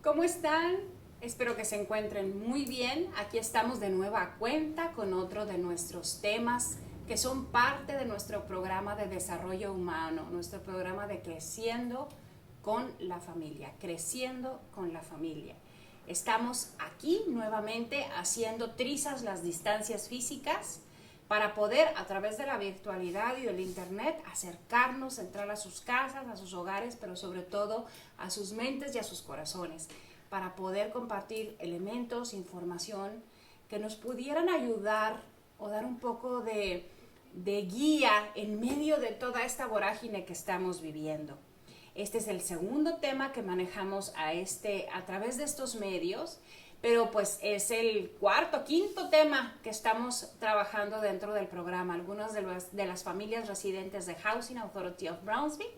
¿Cómo están? Espero que se encuentren muy bien. Aquí estamos de nueva cuenta con otro de nuestros temas que son parte de nuestro programa de desarrollo humano, nuestro programa de creciendo con la familia, creciendo con la familia. Estamos aquí nuevamente haciendo trizas las distancias físicas para poder a través de la virtualidad y del internet acercarnos, entrar a sus casas, a sus hogares, pero sobre todo a sus mentes y a sus corazones, para poder compartir elementos, información que nos pudieran ayudar o dar un poco de guía en medio de toda esta vorágine que estamos viviendo. Este es el segundo tema que manejamos a través de estos medios, pero pues es el quinto tema que estamos trabajando dentro del programa. Algunas de las familias residentes de Housing Authority of Brownsville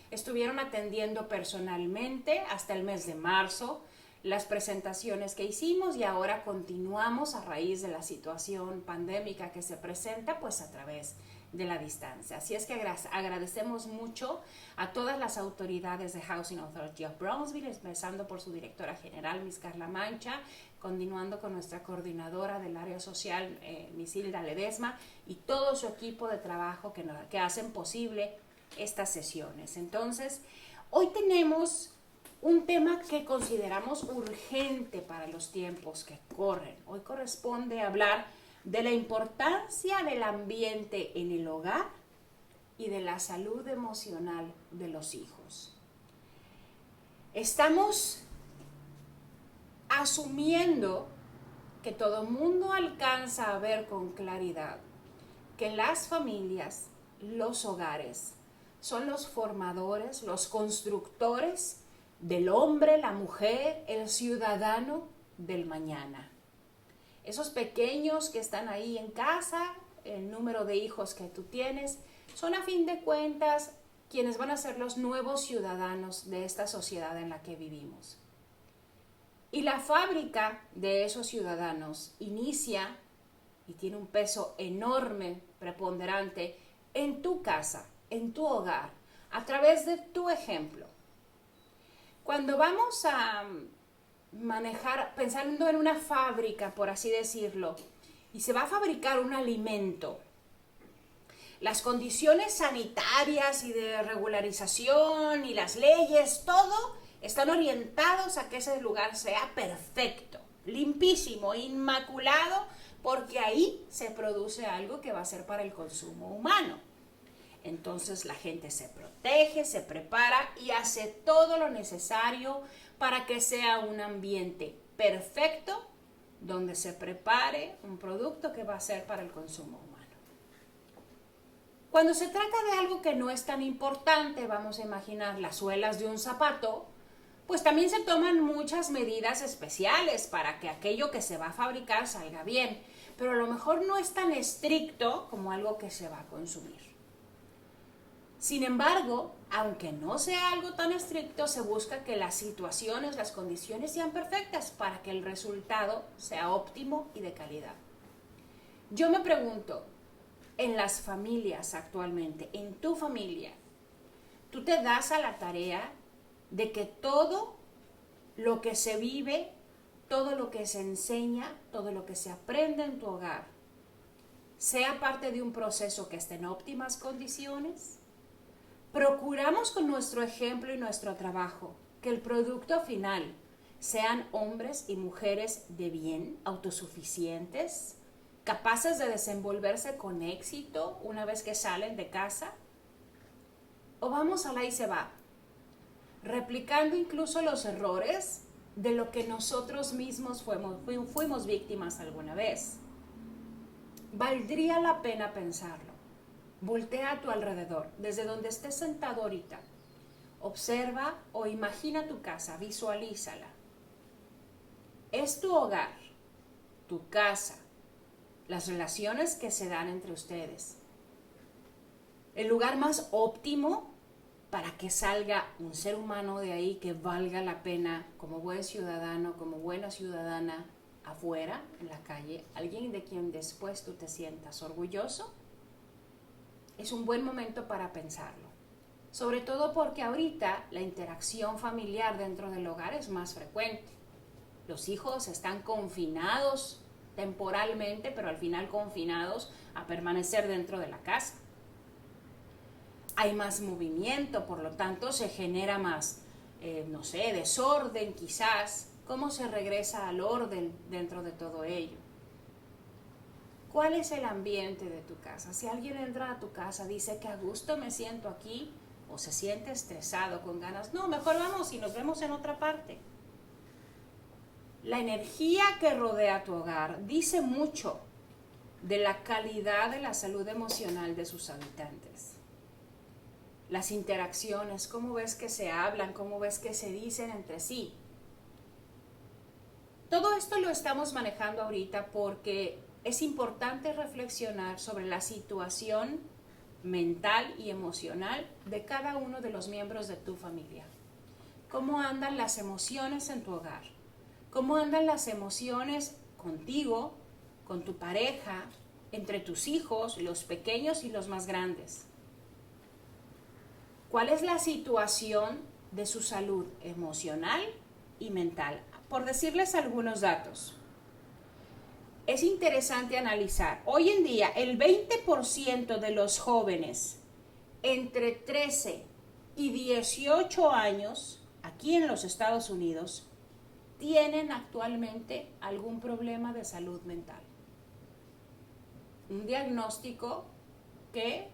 estuvieron atendiendo personalmente hasta el mes de marzo las presentaciones que hicimos y ahora continuamos a raíz de la situación pandémica que se presenta pues a través de la distancia. Así es que agradecemos mucho a todas las autoridades de Housing Authority of Brownsville, empezando por su directora general, Miss Carla Mancha, continuando con nuestra coordinadora del área social, Miss Hilda Ledesma, y todo su equipo de trabajo que hacen posible estas sesiones. Entonces, hoy tenemos un tema que consideramos urgente para los tiempos que corren. Hoy corresponde hablar de la importancia del ambiente en el hogar y de la salud emocional de los hijos. Estamos asumiendo que todo mundo alcanza a ver con claridad que las familias, los hogares, son los formadores, los constructores del hombre, la mujer, el ciudadano del mañana. Esos pequeños que están ahí en casa, el número de hijos que tú tienes, son a fin de cuentas quienes van a ser los nuevos ciudadanos de esta sociedad en la que vivimos. Y la fábrica de esos ciudadanos inicia y tiene un peso enorme, preponderante, en tu casa, en tu hogar, a través de tu ejemplo. Cuando vamos a manejar, pensando en una fábrica, por así decirlo, y se va a fabricar un alimento, las condiciones sanitarias y de regularización y las leyes, todo están orientados a que ese lugar sea perfecto, limpísimo, inmaculado, porque ahí se produce algo que va a ser para el consumo humano. Entonces la gente se protege, se prepara y hace todo lo necesario para que sea un ambiente perfecto donde se prepare un producto que va a ser para el consumo humano. Cuando se trata de algo que no es tan importante, vamos a imaginar las suelas de un zapato, pues también se toman muchas medidas especiales para que aquello que se va a fabricar salga bien, pero a lo mejor no es tan estricto como algo que se va a consumir. Sin embargo, aunque no sea algo tan estricto, se busca que las situaciones, las condiciones sean perfectas para que el resultado sea óptimo y de calidad. Yo me pregunto, en las familias actualmente, en tu familia, ¿tú te das a la tarea de que todo lo que se vive, todo lo que se enseña, todo lo que se aprende en tu hogar, sea parte de un proceso que esté en óptimas condiciones? Procuramos con nuestro ejemplo y nuestro trabajo que el producto final sean hombres y mujeres de bien, autosuficientes, capaces de desenvolverse con éxito una vez que salen de casa. O vamos a la y se va, replicando incluso los errores de lo que nosotros mismos fuimos víctimas alguna vez. Valdría la pena pensarlo. Voltea a tu alrededor, desde donde estés sentado ahorita. Observa o imagina tu casa, visualízala. Es tu hogar, tu casa, las relaciones que se dan entre ustedes. El lugar más óptimo para que salga un ser humano de ahí que valga la pena como buen ciudadano, como buena ciudadana afuera, en la calle, alguien de quien después tú te sientas orgulloso. Es un buen momento para pensarlo. sobre todo porque ahorita la interacción familiar dentro del hogar es más frecuente. Los hijos están confinados temporalmente, pero al final confinados a permanecer dentro de la casa. Hay más movimiento, por lo tanto se genera más, desorden quizás. ¿Cómo se regresa al orden dentro de todo ello? ¿Cuál es el ambiente de tu casa? Si alguien entra a tu casa, dice que a gusto me siento aquí, o se siente estresado, con ganas, no, mejor vamos y nos vemos en otra parte. La energía que rodea tu hogar dice mucho de la calidad de la salud emocional de sus habitantes. Las interacciones, cómo ves que se hablan, cómo ves que se dicen entre sí. Todo esto lo estamos manejando ahorita porque es importante reflexionar sobre la situación mental y emocional de cada uno de los miembros de tu familia. ¿Cómo andan las emociones en tu hogar? ¿Cómo andan las emociones contigo, con tu pareja, entre tus hijos, los pequeños y los más grandes? ¿Cuál es la situación de su salud emocional y mental? Por decirles algunos datos. Es interesante analizar. Hoy en día, el 20% de los jóvenes entre 13 y 18 años, aquí en los Estados Unidos, tienen actualmente algún problema de salud mental. Un diagnóstico que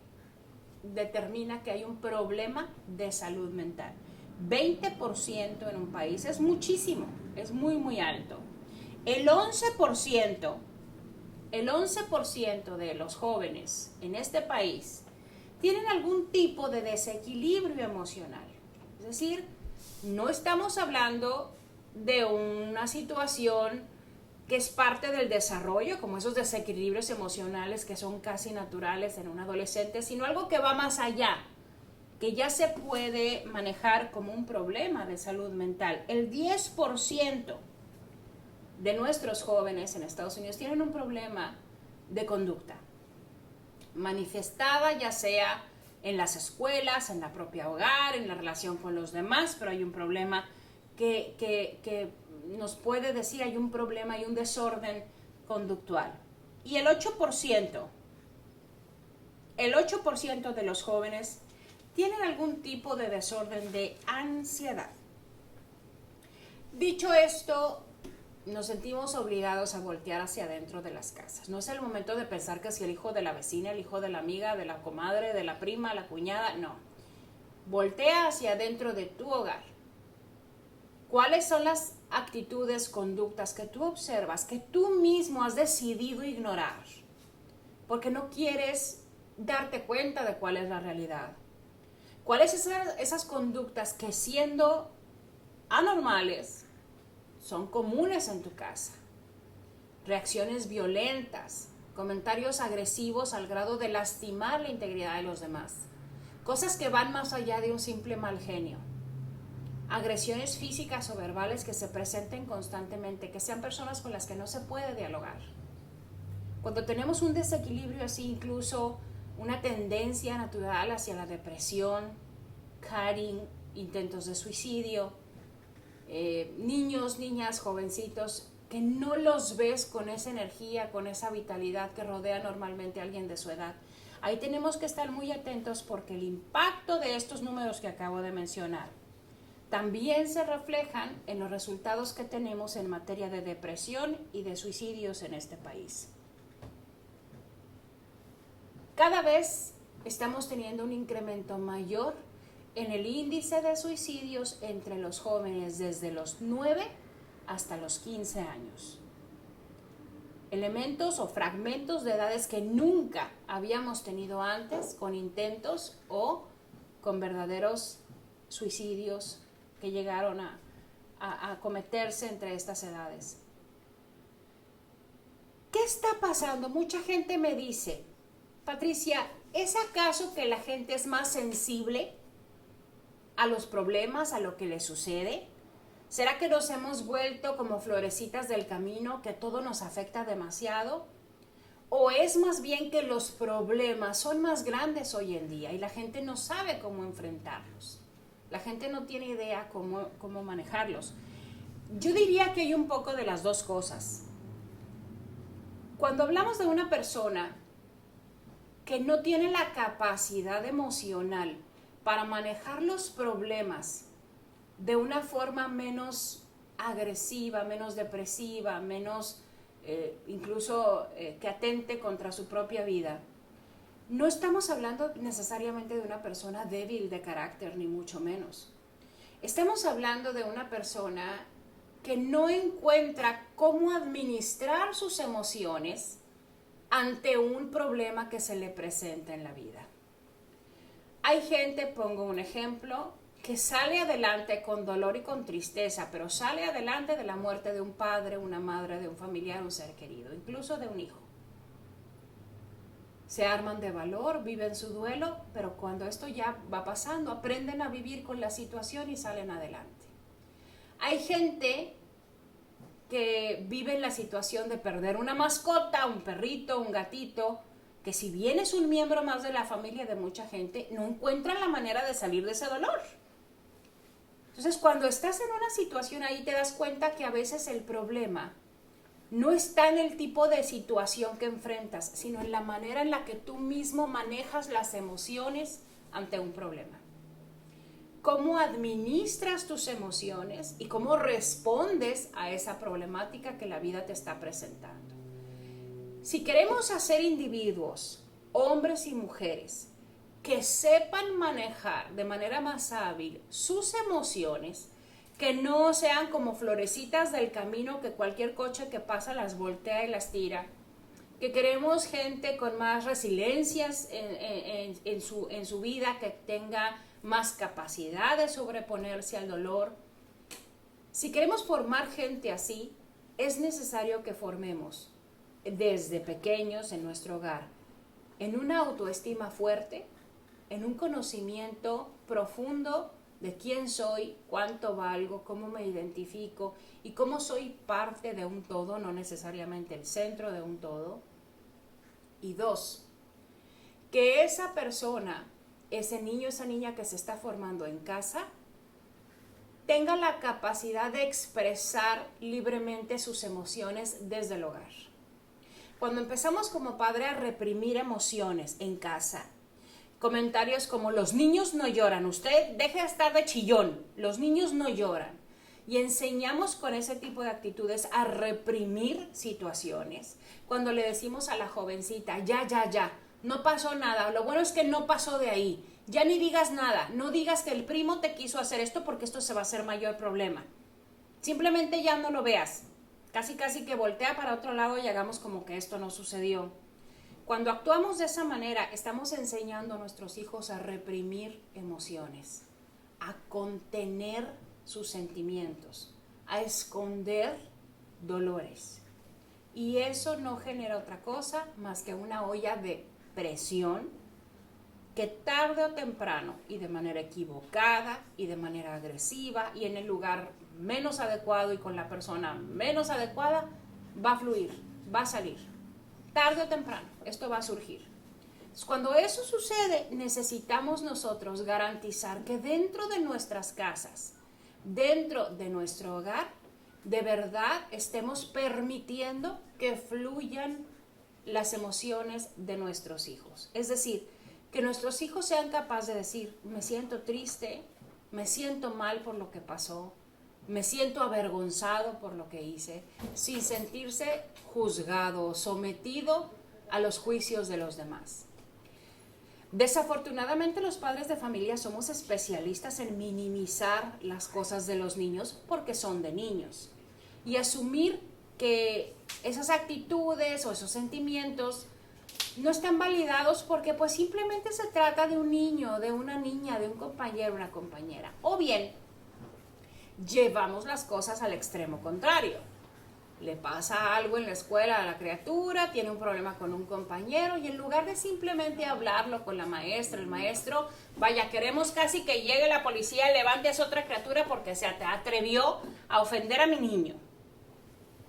determina que hay un problema de salud mental. 20% en un país es muchísimo, es muy, muy alto. El 11% de los jóvenes en este país tienen algún tipo de desequilibrio emocional. Es decir, no estamos hablando de una situación que es parte del desarrollo, como esos desequilibrios emocionales que son casi naturales en un adolescente, sino algo que va más allá, que ya se puede manejar como un problema de salud mental. El 10% de nuestros jóvenes en Estados Unidos tienen un problema de conducta, manifestada ya sea en las escuelas, en la propia hogar, en la relación con los demás, pero hay un problema que nos puede decir hay un problema y un desorden conductual. Y el 8% de los jóvenes tienen algún tipo de desorden de ansiedad. Dicho esto, nos sentimos obligados a voltear hacia adentro de las casas. No es el momento de pensar que si el hijo de la vecina, el hijo de la amiga, de la comadre, de la prima, la cuñada, no. Voltea hacia adentro de tu hogar. ¿Cuáles son las actitudes, conductas que tú observas, que tú mismo has decidido ignorar? Porque no quieres darte cuenta de cuál es la realidad. ¿Cuáles son esas conductas que siendo anormales son comunes en tu casa? Reacciones violentas, comentarios agresivos al grado de lastimar la integridad de los demás. Cosas que van más allá de un simple mal genio. Agresiones físicas o verbales que se presenten constantemente, que sean personas con las que no se puede dialogar. Cuando tenemos un desequilibrio así, incluso una tendencia natural hacia la depresión, cutting, intentos de suicidio, niños, niñas, jovencitos, que no los ves con esa energía, con esa vitalidad que rodea normalmente a alguien de su edad. Ahí tenemos que estar muy atentos porque el impacto de estos números que acabo de mencionar también se reflejan en los resultados que tenemos en materia de depresión y de suicidios en este país. Cada vez estamos teniendo un incremento mayor en el índice de suicidios entre los jóvenes desde los 9 hasta los 15 años. Elementos o fragmentos de edades que nunca habíamos tenido antes, con intentos o con verdaderos suicidios que llegaron a cometerse entre estas edades. ¿Qué está pasando? Mucha gente me dice, Patricia, ¿es acaso que la gente es más sensible a los problemas, a lo que le sucede? ¿Será que nos hemos vuelto como florecitas del camino, que todo nos afecta demasiado? ¿O es más bien que los problemas son más grandes hoy en día y la gente no sabe cómo enfrentarlos? La gente no tiene idea cómo manejarlos. Yo diría que hay un poco de las dos cosas. Cuando hablamos de una persona que no tiene la capacidad emocional para manejar los problemas de una forma menos agresiva, menos depresiva, menos incluso que atente contra su propia vida, no estamos hablando necesariamente de una persona débil de carácter, ni mucho menos. Estamos hablando de una persona que no encuentra cómo administrar sus emociones ante un problema que se le presenta en la vida. Hay gente, pongo un ejemplo, que sale adelante con dolor y con tristeza, pero sale adelante de la muerte de un padre, una madre, de un familiar, un ser querido, incluso de un hijo. Se arman de valor, viven su duelo, pero cuando esto ya va pasando, aprenden a vivir con la situación y salen adelante. Hay gente que vive en la situación de perder una mascota, un perrito, un gatito, que si bien es un miembro más de la familia de mucha gente, no encuentran la manera de salir de ese dolor. Entonces, cuando estás en una situación ahí, te das cuenta que a veces el problema no está en el tipo de situación que enfrentas, sino en la manera en la que tú mismo manejas las emociones ante un problema. Cómo administras tus emociones y cómo respondes a esa problemática que la vida te está presentando. Si queremos hacer individuos, hombres y mujeres, que sepan manejar de manera más hábil sus emociones, que no sean como florecitas del camino que cualquier coche que pasa las voltea y las tira, que queremos gente con más resiliencias en su vida, que tenga más capacidad de sobreponerse al dolor. Si queremos formar gente así, es necesario que formemos desde pequeños en nuestro hogar en una autoestima fuerte, en un conocimiento profundo de quién soy, cuánto valgo, cómo me identifico y cómo soy parte de un todo, no necesariamente el centro de un todo. Y dos, que esa persona, ese niño, esa niña que se está formando en casa, tenga la capacidad de expresar libremente sus emociones desde el hogar. Cuando empezamos como padre a reprimir emociones en casa, comentarios como los niños no lloran, usted deje de estar de chillón, los niños no lloran, y enseñamos con ese tipo de actitudes a reprimir situaciones. Cuando le decimos a la jovencita, ya, no pasó nada, lo bueno es que no pasó de ahí, ya ni digas nada, no digas que el primo te quiso hacer esto porque esto se va a hacer mayor problema. Simplemente ya no lo veas, casi que voltea para otro lado y hagamos como que esto no sucedió. Cuando actuamos de esa manera, estamos enseñando a nuestros hijos a reprimir emociones, a contener sus sentimientos, a esconder dolores. Y eso no genera otra cosa más que una olla de presión que tarde o temprano y de manera equivocada y de manera agresiva y en el lugar menos adecuado y con la persona menos adecuada va a fluir, va a salir. Tarde o temprano, esto va a surgir. Entonces, cuando eso sucede, necesitamos nosotros garantizar que dentro de nuestras casas, dentro de nuestro hogar, de verdad estemos permitiendo que fluyan las emociones de nuestros hijos. Es decir, que nuestros hijos sean capaces de decir, me siento triste, me siento mal por lo que pasó, me siento avergonzado por lo que hice, sin sentirse juzgado, sometido a los juicios de los demás. Desafortunadamente, los padres de familia somos especialistas en minimizar las cosas de los niños porque son de niños y asumir que esas actitudes o esos sentimientos no están validados porque pues simplemente se trata de un niño, de una niña, de un compañero, una compañera. O bien, llevamos las cosas al extremo contrario. Le pasa algo en la escuela a la criatura, tiene un problema con un compañero y en lugar de simplemente hablarlo con la maestra, el maestro, vaya, queremos casi que llegue la policía y levante a esa otra criatura porque se atrevió a ofender a mi niño.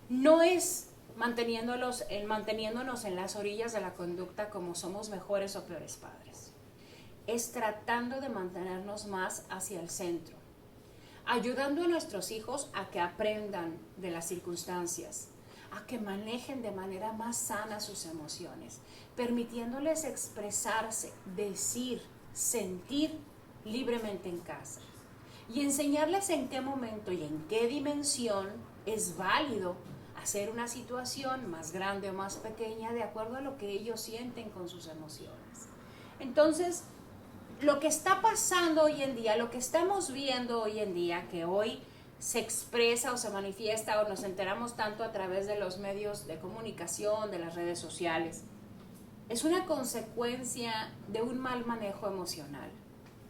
No es manteniéndonos en las orillas de la conducta como somos mejores o peores padres. Es tratando de mantenernos más hacia el centro, ayudando a nuestros hijos a que aprendan de las circunstancias, a que manejen de manera más sana sus emociones, permitiéndoles expresarse, decir, sentir libremente en casa y enseñarles en qué momento y en qué dimensión es válido hacer una situación más grande o más pequeña de acuerdo a lo que ellos sienten con sus emociones. Entonces, lo que está pasando hoy en día, lo que estamos viendo hoy en día, que hoy se expresa o se manifiesta o nos enteramos tanto a través de los medios de comunicación, de las redes sociales, es una consecuencia de un mal manejo emocional.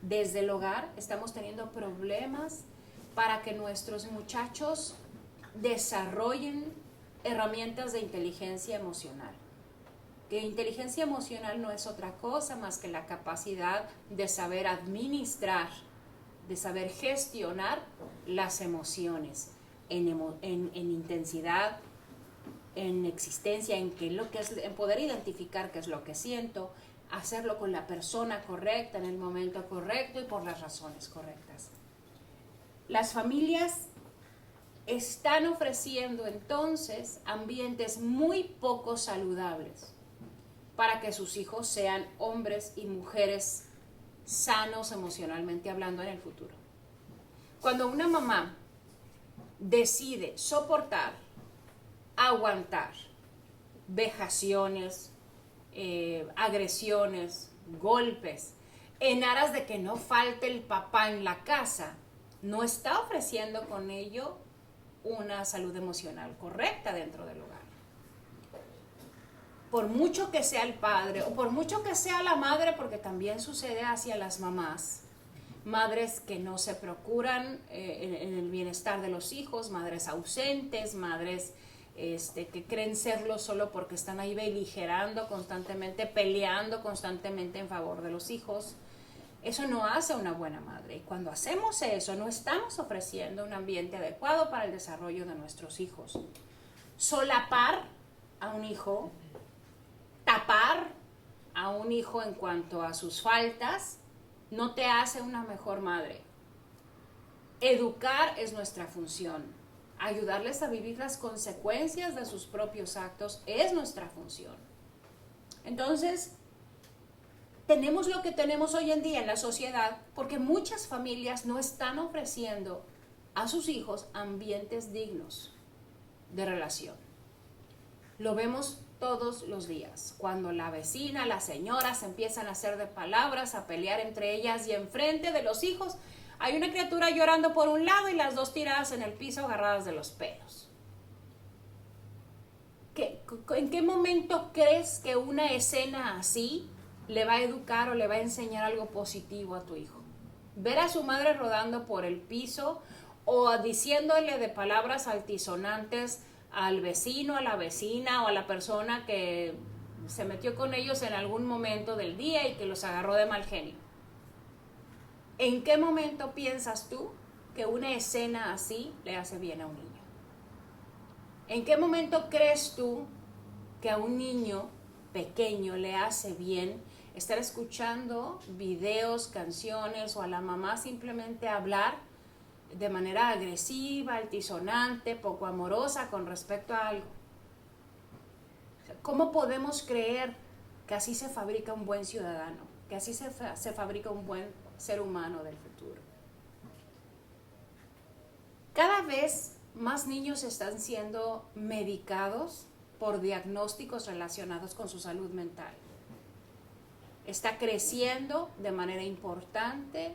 Desde el hogar estamos teniendo problemas para que nuestros muchachos desarrollen herramientas de inteligencia emocional. Que inteligencia emocional no es otra cosa más que la capacidad de saber administrar, de saber gestionar las emociones en intensidad, en existencia, en poder identificar qué es lo que siento, hacerlo con la persona correcta, en el momento correcto y por las razones correctas. Las familias están ofreciendo entonces ambientes muy poco saludables para que sus hijos sean hombres y mujeres sanos emocionalmente hablando en el futuro. Cuando una mamá decide soportar, aguantar vejaciones, agresiones, golpes, en aras de que no falte el papá en la casa, no está ofreciendo con ello una salud emocional correcta dentro del hogar. Por mucho que sea el padre o por mucho que sea la madre, porque también sucede hacia las mamás, madres que no se procuran en el bienestar de los hijos, madres ausentes, madres que creen serlo solo porque están ahí beligerando constantemente, peleando constantemente en favor de los hijos. Eso no hace una buena madre. Y cuando hacemos eso, no estamos ofreciendo un ambiente adecuado para el desarrollo de nuestros hijos. Solapar a un hijo, tapar a un hijo en cuanto a sus faltas, no te hace una mejor madre. Educar es nuestra función. Ayudarles a vivir las consecuencias de sus propios actos es nuestra función. Entonces, tenemos lo que tenemos hoy en día en la sociedad porque muchas familias no están ofreciendo a sus hijos ambientes dignos de relación. Lo vemos todos los días, cuando la vecina, las señoras empiezan a hacer de palabras, a pelear entre ellas y enfrente de los hijos hay una criatura llorando por un lado y las dos tiradas en el piso agarradas de los pelos. ¿En qué momento crees que una escena así le va a educar o le va a enseñar algo positivo a tu hijo? Ver a su madre rodando por el piso o diciéndole de palabras altisonantes al vecino, a la vecina o a la persona que se metió con ellos en algún momento del día y que los agarró de mal genio. ¿En qué momento piensas tú que una escena así le hace bien a un niño? ¿En qué momento crees tú que a un niño pequeño le hace bien estar escuchando videos, canciones o a la mamá simplemente hablar de manera agresiva, altisonante, poco amorosa con respecto a algo? ¿Cómo podemos creer que así se fabrica un buen ciudadano? Que así se fabrica un buen ser humano del futuro. Cada vez más niños están siendo medicados por diagnósticos relacionados con su salud mental. Está creciendo de manera importante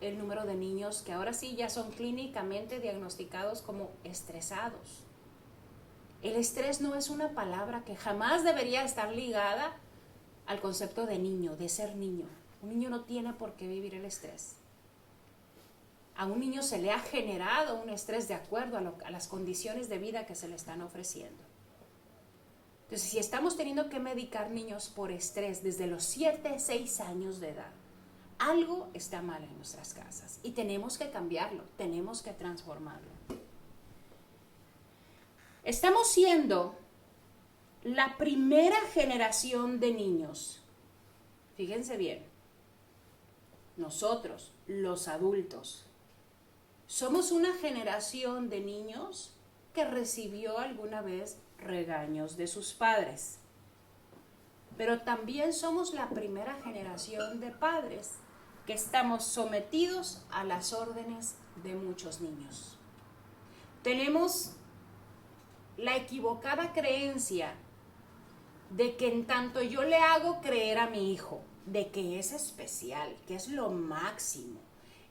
el número de niños que ahora sí ya son clínicamente diagnosticados como estresados. El estrés no es una palabra que jamás debería estar ligada al concepto de niño, de ser niño. Un niño no tiene por qué vivir el estrés. A un niño se le ha generado un estrés de acuerdo a las condiciones de vida que se le están ofreciendo. Entonces, si estamos teniendo que medicar niños por estrés desde los 7, 6 años de edad, algo está mal en nuestras casas y tenemos que cambiarlo, tenemos que transformarlo. Estamos siendo La primera generación de niños, fíjense bien, nosotros, los adultos, somos una generación de niños que recibió alguna vez regaños de sus padres. Pero también somos la primera generación de padres que estamos sometidos a las órdenes de muchos niños. Tenemos la equivocada creencia de que en tanto yo le hago creer a mi hijo de que es especial, que es lo máximo,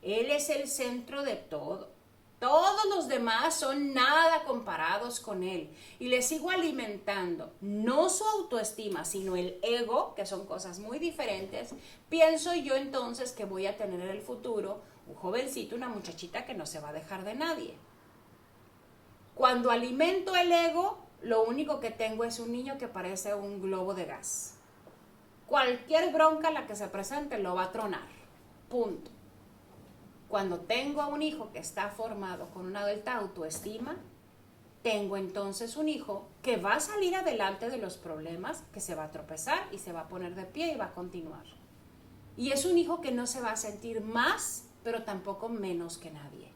él es el centro de todo, todos los demás son nada comparados con él, y le sigo alimentando no su autoestima, sino el ego, que son cosas muy diferentes, pienso yo entonces que voy a tener en el futuro un jovencito, una muchachita que no se va a dejar de nadie. Cuando alimento el ego, lo único que tengo es un niño que parece un globo de gas. Cualquier bronca a la que se presente lo va a tronar. Punto. Cuando tengo a un hijo que está formado con una alta autoestima, tengo entonces un hijo que va a salir adelante de los problemas, que se va a tropezar y se va a poner de pie y va a continuar. Y es un hijo que no se va a sentir más, pero tampoco menos que nadie.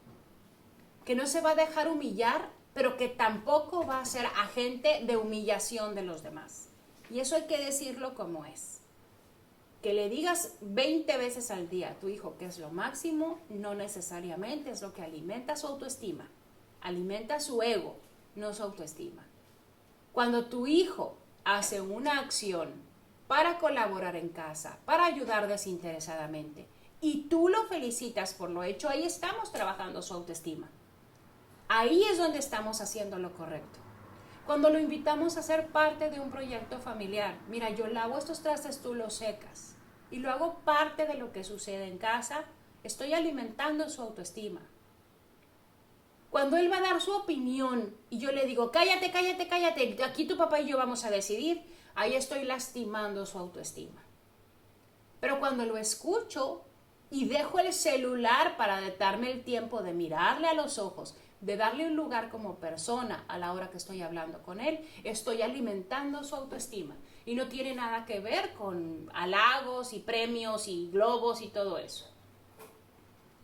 Que no se va a dejar humillar, pero que tampoco va a ser agente de humillación de los demás. Y eso hay que decirlo como es. Que le digas 20 veces al día a tu hijo que es lo máximo, no necesariamente es lo que alimenta su autoestima. Alimenta su ego, no su autoestima. Cuando tu hijo hace una acción para colaborar en casa, para ayudar desinteresadamente, y tú lo felicitas por lo hecho, ahí estamos trabajando su autoestima. Ahí es donde estamos haciendo lo correcto. Cuando lo invitamos a ser parte de un proyecto familiar, mira, yo lavo estos trastes, tú los secas, y lo hago parte de lo que sucede en casa, estoy alimentando su autoestima. Cuando él va a dar su opinión y yo le digo, cállate, cállate, cállate, aquí tu papá y yo vamos a decidir, ahí estoy lastimando su autoestima. Pero cuando lo escucho y dejo el celular para darme el tiempo de mirarle a los ojos, de darle un lugar como persona a la hora que estoy hablando con él, estoy alimentando su autoestima. Y no tiene nada que ver con halagos y premios y globos y todo eso.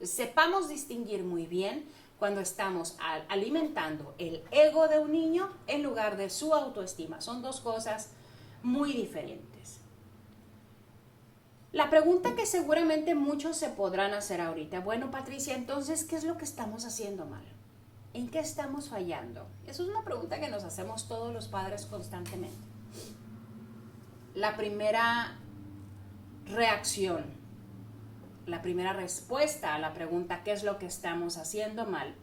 Sepamos distinguir muy bien cuando estamos alimentando el ego de un niño en lugar de su autoestima. Son dos cosas muy diferentes. La pregunta que seguramente muchos se podrán hacer ahorita, bueno, Patricia, entonces, ¿qué es lo que estamos haciendo mal? ¿En qué estamos fallando? Esa es una pregunta que nos hacemos todos los padres constantemente. La primera reacción, la primera respuesta a la pregunta ¿qué es lo que estamos haciendo mal?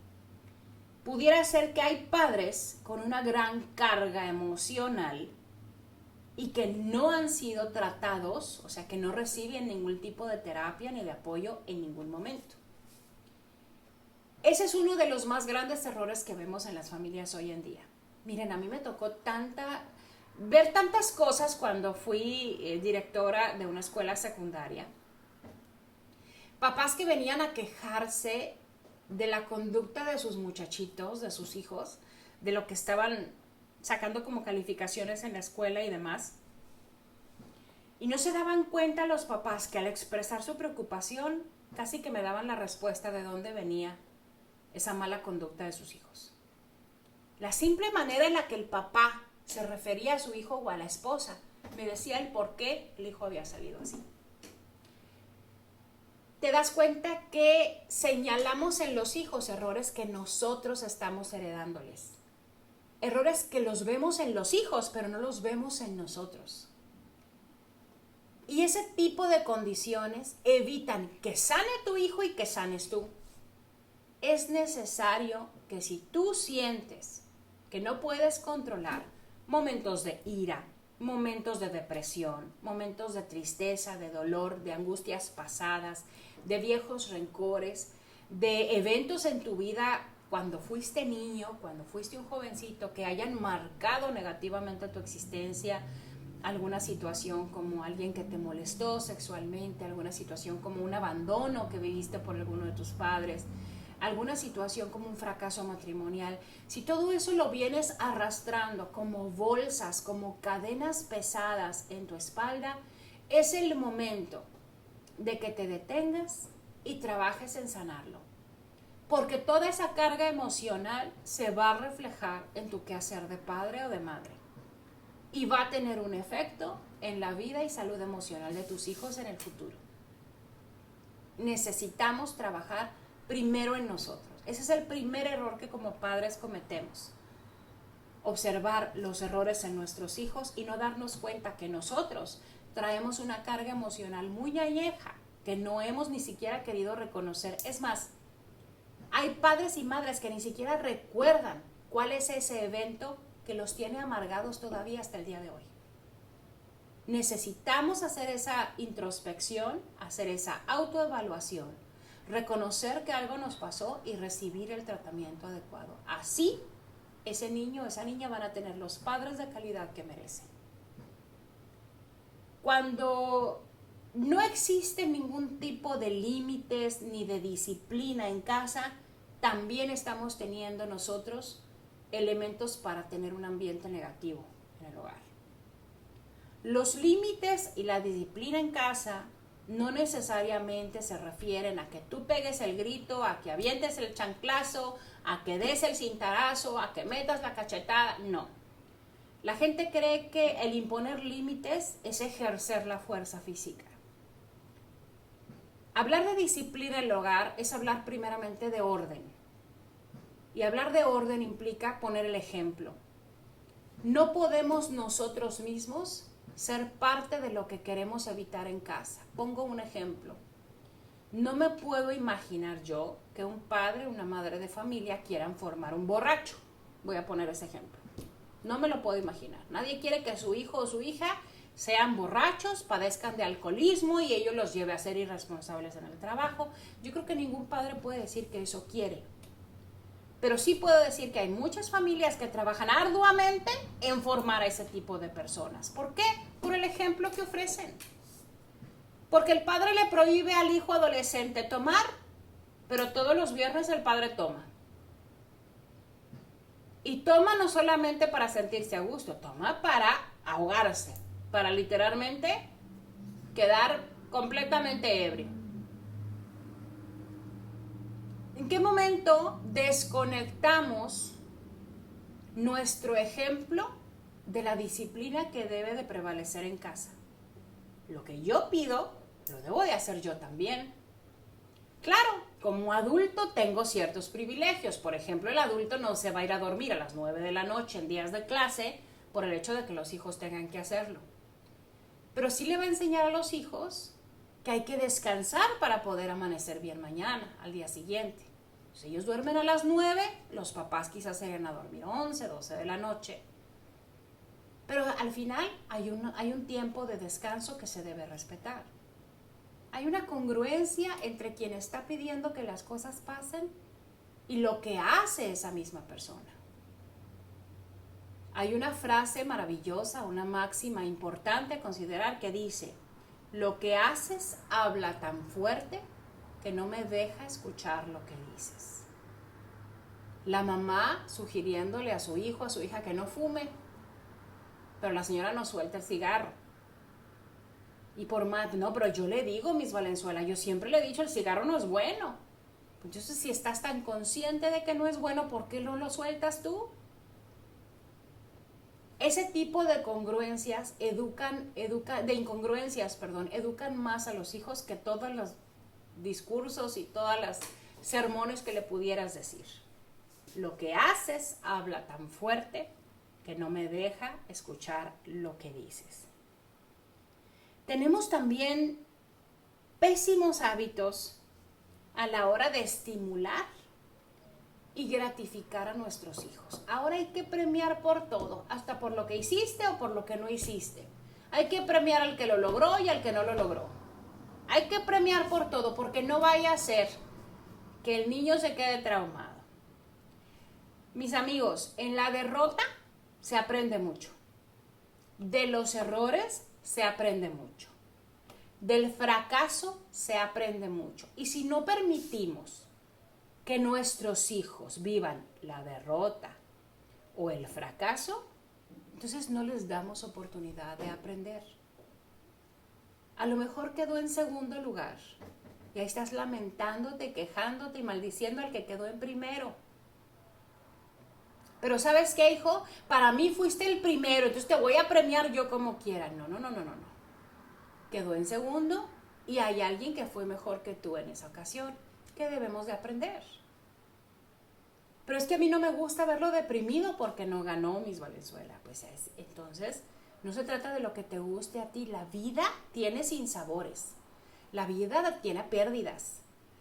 Pudiera ser que hay padres con una gran carga emocional y que no han sido tratados, o sea, que no reciben ningún tipo de terapia ni de apoyo en ningún momento. Ese es uno de los más grandes errores que vemos en las familias hoy en día. Miren, a mí me tocó ver tantas cosas cuando fui directora de una escuela secundaria. Papás que venían a quejarse de la conducta de sus muchachitos, de sus hijos, de lo que estaban sacando como calificaciones en la escuela y demás. Y no se daban cuenta los papás que al expresar su preocupación casi que me daban la respuesta de dónde venía esa mala conducta de sus hijos. La simple manera en la que el papá se refería a su hijo o a la esposa me decía el por qué el hijo había salido así. Te das cuenta que señalamos en los hijos errores que nosotros estamos heredándoles. Errores que los vemos en los hijos, pero no los vemos en nosotros. Y ese tipo de condiciones evitan que sane tu hijo y que sanes tú. Es necesario que si tú sientes que no puedes controlar momentos de ira, momentos de depresión, momentos de tristeza, de dolor, de angustias pasadas, de viejos rencores, de eventos en tu vida cuando fuiste niño, cuando fuiste un jovencito que hayan marcado negativamente tu existencia, alguna situación como alguien que te molestó sexualmente, alguna situación como un abandono que viviste por alguno de tus padres, alguna situación como un fracaso matrimonial, si todo eso lo vienes arrastrando como bolsas, como cadenas pesadas en tu espalda, es el momento de que te detengas y trabajes en sanarlo. Porque toda esa carga emocional se va a reflejar en tu quehacer de padre o de madre. Y va a tener un efecto en la vida y salud emocional de tus hijos en el futuro. Necesitamos trabajar primero en nosotros. Ese es el primer error que como padres cometemos. Observar los errores en nuestros hijos y no darnos cuenta que nosotros traemos una carga emocional muy añeja que no hemos ni siquiera querido reconocer. Es más, hay padres y madres que ni siquiera recuerdan cuál es ese evento que los tiene amargados todavía hasta el día de hoy. Necesitamos hacer esa introspección, hacer esa autoevaluación, reconocer que algo nos pasó y recibir el tratamiento adecuado. Así, ese niño o esa niña van a tener los padres de calidad que merecen. Cuando no existe ningún tipo de límites ni de disciplina en casa, también estamos teniendo nosotros elementos para tener un ambiente negativo en el hogar. Los límites y la disciplina en casa no necesariamente se refieren a que tú pegues el grito, a que avientes el chanclazo, a que des el cintarazo, a que metas la cachetada. No. La gente cree que el imponer límites es ejercer la fuerza física. Hablar de disciplina en el hogar es hablar primeramente de orden. Y hablar de orden implica poner el ejemplo. No podemos nosotros mismos ser parte de lo que queremos evitar en casa. Pongo un ejemplo. No me puedo imaginar yo que un padre o una madre de familia quieran formar un borracho. Voy a poner ese ejemplo. No me lo puedo imaginar. Nadie quiere que su hijo o su hija sean borrachos, padezcan de alcoholismo y ello los lleve a ser irresponsables en el trabajo. Yo creo que ningún padre puede decir que eso quiere. Pero sí puedo decir que hay muchas familias que trabajan arduamente en formar a ese tipo de personas. ¿Por qué? Por el ejemplo que ofrecen. Porque el padre le prohíbe al hijo adolescente tomar, pero todos los viernes el padre toma. Y toma no solamente para sentirse a gusto, toma para ahogarse, para literalmente quedar completamente ebrio. ¿En qué momento desconectamos nuestro ejemplo de la disciplina que debe de prevalecer en casa? Lo que yo pido, lo debo de hacer yo también. Claro, como adulto tengo ciertos privilegios. Por ejemplo, el adulto no se va a ir a dormir a las 9 de la noche en días de clase por el hecho de que los hijos tengan que hacerlo. Pero sí le va a enseñar a los hijos que hay que descansar para poder amanecer bien mañana, al día siguiente. Si ellos duermen a las 9, los papás quizás se vayan a dormir 11, 12 de la noche. Pero al final hay un tiempo de descanso que se debe respetar. Hay una congruencia entre quien está pidiendo que las cosas pasen y lo que hace esa misma persona. Hay una frase maravillosa, una máxima importante a considerar que dice: lo que haces habla tan fuerte que no me deja escuchar lo que dices. La mamá sugiriéndole a su hijo, a su hija que no fume, pero la señora no suelta el cigarro. Y por más, no, pero yo le digo, Miss Valenzuela, yo siempre le he dicho, el cigarro no es bueno. Entonces, si estás tan consciente de que no es bueno, ¿por qué no lo sueltas tú? Ese tipo de congruencias educan más a los hijos que todos los discursos y todas las sermones que le pudieras decir. Lo que haces habla tan fuerte que no me deja escuchar lo que dices. Tenemos también pésimos hábitos a la hora de estimular y gratificar a nuestros hijos. Ahora hay que premiar por todo, hasta por lo que hiciste o por lo que no hiciste. Hay que premiar al que lo logró y al que no lo logró. Hay que premiar por todo, porque no vaya a ser que el niño se quede traumado. Mis amigos, en la derrota se aprende mucho. De los errores se aprende mucho. Del fracaso se aprende mucho. Y si no permitimos que nuestros hijos vivan la derrota o el fracaso, entonces no les damos oportunidad de aprender. A lo mejor quedó en segundo lugar y ahí estás lamentándote, quejándote y maldiciendo al que quedó en primero. Pero ¿sabes qué, hijo? Para mí fuiste el primero, entonces te voy a premiar yo como quiera. No. Quedó en segundo y hay alguien que fue mejor que tú en esa ocasión. ¿Qué debemos de aprender? Pero es que a mí no me gusta verlo deprimido porque no ganó Miss Valenzuela. Pues entonces, no se trata de lo que te guste a ti. La vida tiene sinsabores. La vida tiene pérdidas.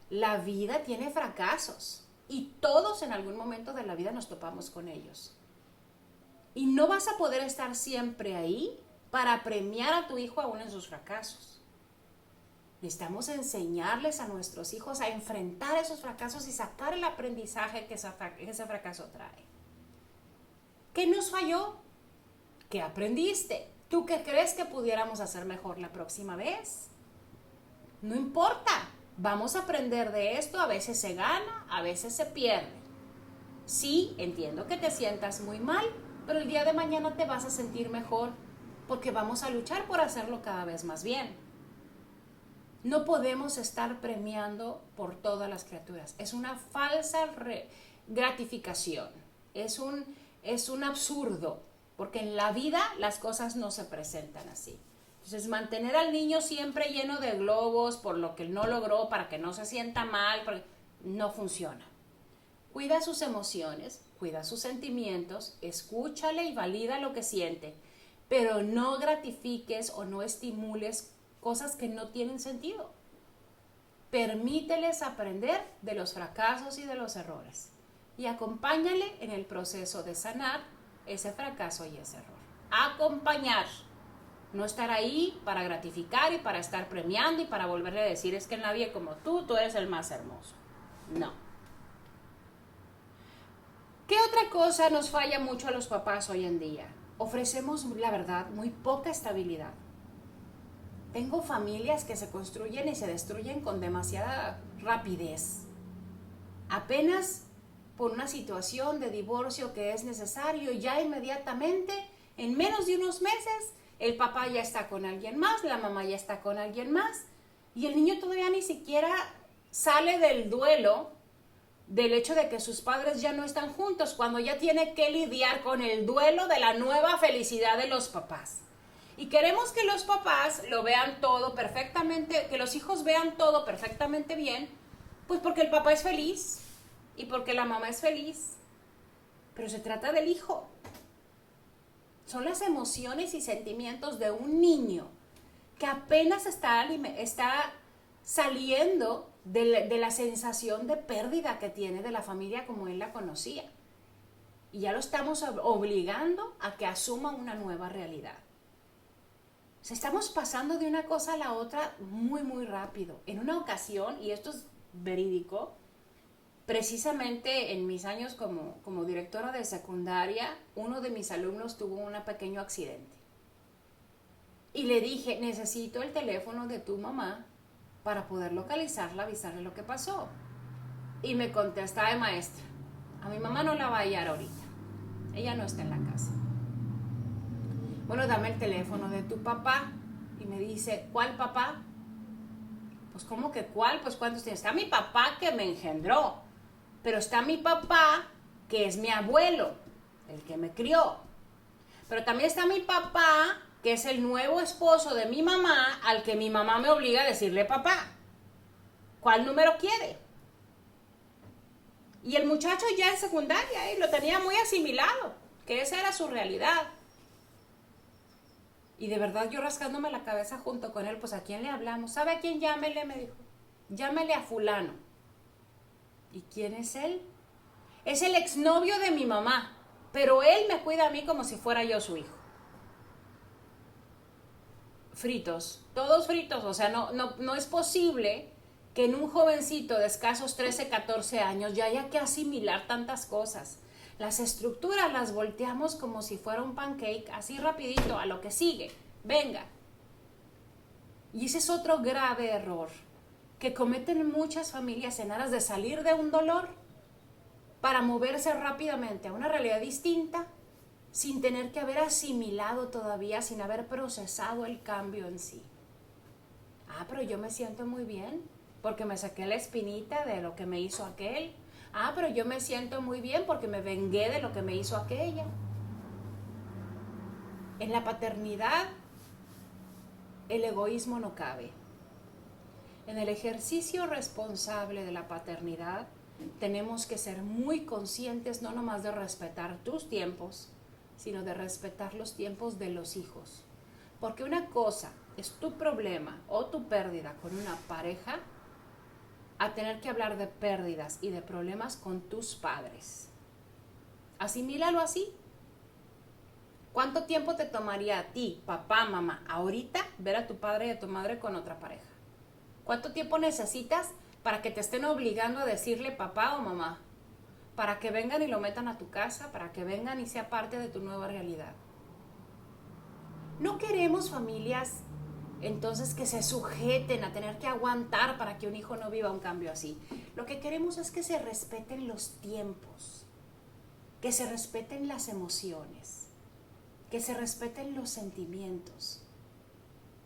La vida tiene fracasos. Y todos en algún momento de la vida nos topamos con ellos. Y no vas a poder estar siempre ahí para premiar a tu hijo aún en sus fracasos. Necesitamos enseñarles a nuestros hijos a enfrentar esos fracasos y sacar el aprendizaje que ese fracaso trae. ¿Qué nos falló? ¿Qué aprendiste? ¿Tú qué crees que pudiéramos hacer mejor la próxima vez? No importa, vamos a aprender de esto, a veces se gana, a veces se pierde. Sí, entiendo que te sientas muy mal, pero el día de mañana te vas a sentir mejor porque vamos a luchar por hacerlo cada vez más bien. No podemos estar premiando por todas las criaturas. Es una falsa gratificación. Es un absurdo, porque en la vida las cosas no se presentan así. Entonces, mantener al niño siempre lleno de globos por lo que él no logró, para que no se sienta mal, no funciona. Cuida sus emociones, cuida sus sentimientos, escúchale y valida lo que siente, pero no gratifiques o no estimules cosas que no tienen sentido. Permíteles aprender de los fracasos y de los errores y acompáñale en el proceso de sanar ese fracaso y ese error. Acompañar, no estar ahí para gratificar y para estar premiando y para volverle a decir es que nadie como tú eres el más hermoso. No. ¿Qué otra cosa nos falla mucho a los papás hoy en día? Ofrecemos, la verdad, muy poca estabilidad. Tengo familias que se construyen y se destruyen con demasiada rapidez. Apenas por una situación de divorcio que es necesario, ya inmediatamente, en menos de unos meses, el papá ya está con alguien más, la mamá ya está con alguien más, y el niño todavía ni siquiera sale del duelo del hecho de que sus padres ya no están juntos, cuando ya tiene que lidiar con el duelo de la nueva felicidad de los papás. Y queremos que los papás lo vean todo perfectamente, que los hijos vean todo perfectamente bien, pues porque el papá es feliz y porque la mamá es feliz. Pero se trata del hijo. Son las emociones y sentimientos de un niño que apenas está saliendo de la sensación de pérdida que tiene de la familia como él la conocía. Y ya lo estamos obligando a que asuma una nueva realidad. Estamos pasando de una cosa a la otra muy, muy rápido. En una ocasión, y esto es verídico, precisamente en mis años como directora de secundaria, uno de mis alumnos tuvo un pequeño accidente. Y le dije, necesito el teléfono de tu mamá para poder localizarla, avisarle lo que pasó. Y me contesta de maestra, a mi mamá no la va a hallar ahorita. Ella no está en la casa. Bueno, dame el teléfono de tu papá. Y me dice, ¿cuál papá? Pues, ¿cómo que cuál? Pues, ¿cuántos tienes? Está mi papá que me engendró. Pero está mi papá, que es mi abuelo, el que me crió. Pero también está mi papá, que es el nuevo esposo de mi mamá, al que mi mamá me obliga a decirle papá. ¿Cuál número quiere? Y el muchacho ya en secundaria, lo tenía muy asimilado, que esa era su realidad. Y de verdad yo rascándome la cabeza junto con él, pues ¿a quién le hablamos? ¿Sabe a quién? Llámele, me dijo. Llámele a fulano. ¿Y quién es él? Es el exnovio de mi mamá, pero él me cuida a mí como si fuera yo su hijo. Fritos, todos fritos, o sea, no es posible que en un jovencito de escasos 13, 14 años ya haya que asimilar tantas cosas. Las estructuras las volteamos como si fuera un pancake, así rapidito, a lo que sigue, venga. Y ese es otro grave error. que cometen muchas familias en aras de salir de un dolor para moverse rápidamente a una realidad distinta sin tener que haber asimilado todavía, sin haber procesado el cambio en sí. Ah, pero yo me siento muy bien porque me saqué la espinita de lo que me hizo aquel. Ah, pero yo me siento muy bien porque me vengué de lo que me hizo aquella. En la paternidad, el egoísmo no cabe. En el ejercicio responsable de la paternidad, tenemos que ser muy conscientes no nomás de respetar tus tiempos, sino de respetar los tiempos de los hijos. Porque una cosa es tu problema o tu pérdida con una pareja, a tener que hablar de pérdidas y de problemas con tus padres. Asimílalo así. ¿Cuánto tiempo te tomaría a ti, papá, mamá, ahorita ver a tu padre y a tu madre con otra pareja? ¿Cuánto tiempo necesitas para que te estén obligando a decirle papá o mamá? Para que vengan y lo metan a tu casa, para que vengan y sea parte de tu nueva realidad. No queremos familias entonces que se sujeten a tener que aguantar para que un hijo no viva un cambio así. Lo que queremos es que se respeten los tiempos, que se respeten las emociones, que se respeten los sentimientos,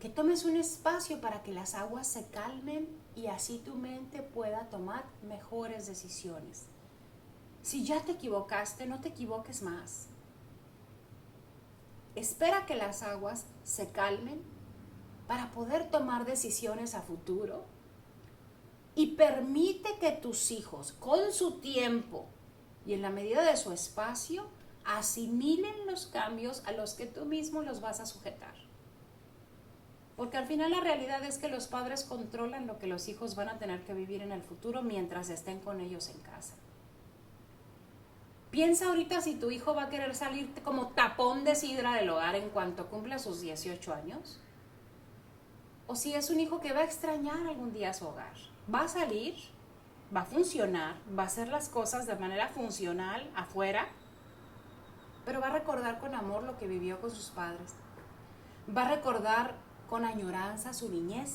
que tomes un espacio para que las aguas se calmen y así tu mente pueda tomar mejores decisiones. Si ya te equivocaste, no te equivoques más. Espera que las aguas se calmen para poder tomar decisiones a futuro y permite que tus hijos, con su tiempo y en la medida de su espacio, asimilen los cambios a los que tú mismo los vas a sujetar. Porque al final la realidad es que los padres controlan lo que los hijos van a tener que vivir en el futuro mientras estén con ellos en casa. Piensa ahorita si tu hijo va a querer salir como tapón de sidra del hogar en cuanto cumpla sus 18 años. O si es un hijo que va a extrañar algún día su hogar. Va a salir, va a funcionar, va a hacer las cosas de manera funcional afuera, pero va a recordar con amor lo que vivió con sus padres. Va a recordar con añoranza su niñez.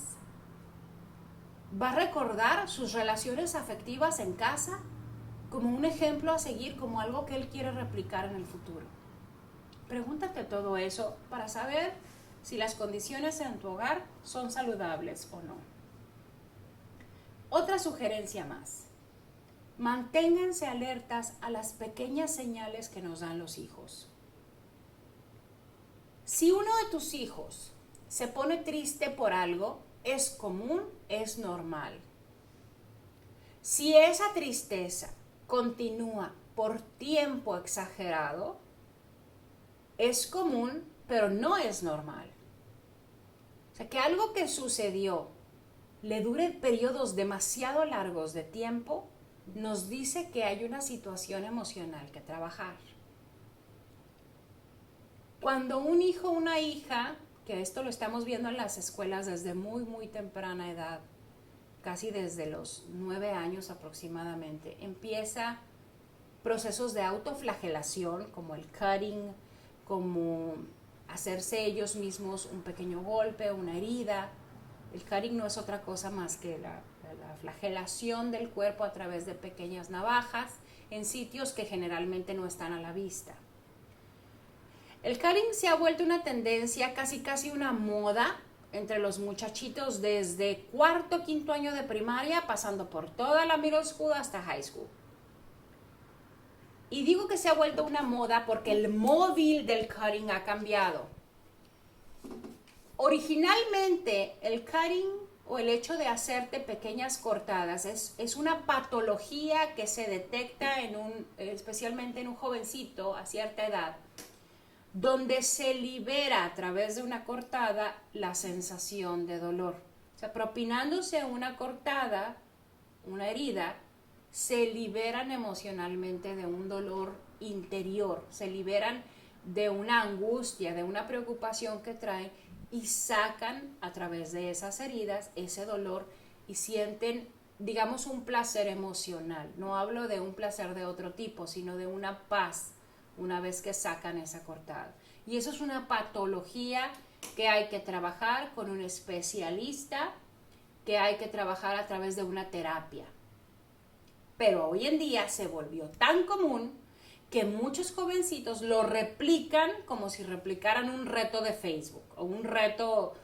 Va a recordar sus relaciones afectivas en casa como un ejemplo a seguir, como algo que él quiere replicar en el futuro. Pregúntate todo eso para saber si las condiciones en tu hogar son saludables o no. Otra sugerencia más. Manténganse alertas a las pequeñas señales que nos dan los hijos. Si uno de tus hijos se pone triste por algo, es común, es normal. Si esa tristeza continúa por tiempo exagerado, es común, pero no es normal. O sea, que algo que sucedió le dure periodos demasiado largos de tiempo, nos dice que hay una situación emocional que trabajar. Cuando un hijo o una hija, que esto lo estamos viendo en las escuelas desde muy, muy temprana edad, casi desde los 9 años aproximadamente, empieza procesos de autoflagelación, como el cutting, como hacerse ellos mismos un pequeño golpe, una herida. El cutting no es otra cosa más que la flagelación del cuerpo a través de pequeñas navajas en sitios que generalmente no están a la vista. El cutting se ha vuelto una tendencia, casi una moda entre los muchachitos desde cuarto, quinto año de primaria, pasando por toda la middle school hasta high school. Y digo que se ha vuelto una moda porque el móvil del cutting ha cambiado. Originalmente, el cutting o el hecho de hacerte pequeñas cortadas es una patología que se detecta especialmente en un jovencito a cierta edad, donde se libera a través de una cortada la sensación de dolor. O sea, propinándose una cortada, una herida, se liberan emocionalmente de un dolor interior, se liberan de una angustia, de una preocupación que traen y sacan a través de esas heridas ese dolor y sienten, digamos, un placer emocional. No hablo de un placer de otro tipo, sino de una paz una vez que sacan esa cortada. Y eso es una patología que hay que trabajar con un especialista que hay que trabajar a través de una terapia. Pero hoy en día se volvió tan común que muchos jovencitos lo replican como si replicaran un reto de Facebook o un reto,